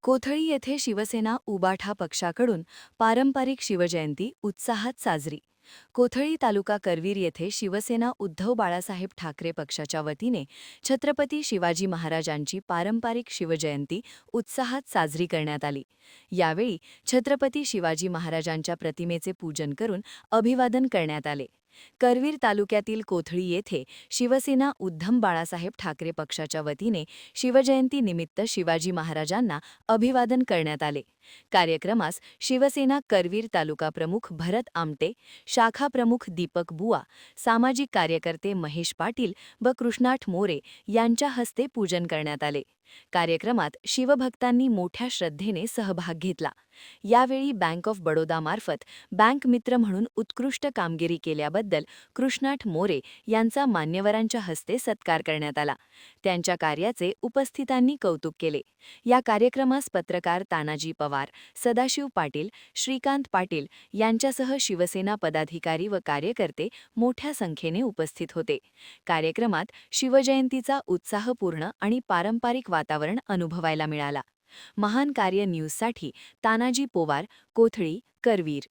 कोथळी येथे शिवसेना उबाठा पक्षाकडून पारंपरिक शिवजयंती उत्साहात साजरी. कोथळी तालुका करवीर येथे शिवसेना उद्धव बाळासाहेब ठाकरे पक्षाच्या वतीने छत्रपती शिवाजी महाराजांची पारंपरिक शिवजयंती उत्साहात साजरी करण्यात आली. यावेळी छत्रपती शिवाजी महाराजांच्या प्रतिमेचे पूजन करून अभिवादन करण्यात आले. करवीर तालुक्यातील कोथळी येथे शिवसेना उद्धव बाळासाहेब ठाकरे पक्षाच्या वतीने शिवजयंती निमित्त शिवाजी महाराजांना अभिवादन करण्यात आले. कार्यक्रमास शिवसेना करवीर तालुका प्रमुख भरत आमटे, शाखा प्रमुख दीपक बुआ, सामाजिक कार्यकर्ते महेश पाटील व कृष्णाठ मोरे यांच्या हस्ते पूजन करण्यात आले. कार्यक्रमात शिवभक्तांनी मोठ्या श्रद्धेने सहभाग घेतला. यावेळी बँक ऑफ बडोदामार्फत बँक मित्र म्हणून उत्कृष्ट कामगिरी केल्याबद्दल कृष्णाठ मोरे यांचा मान्यवरांच्या हस्ते सत्कार करण्यात आला. त्यांच्या कार्याचे उपस्थितांनी कौतुक केले. या कार्यक्रमास पत्रकार तानाजी पवार, सदाशिव पाटील, श्रीकांत पाटील यांच्यासह शिवसेना पदाधिकारी व कार्यकर्ते मोठ्या संख्येने उपस्थित होते. कार्यक्रमात शिवजयंतीचा उत्साहपूर्ण आणि पारंपरिक वातावरण अनुभवायला मिळाला. महान कार्य न्यूजसाठी तानाजी पोवार, कोथळी, करवीर.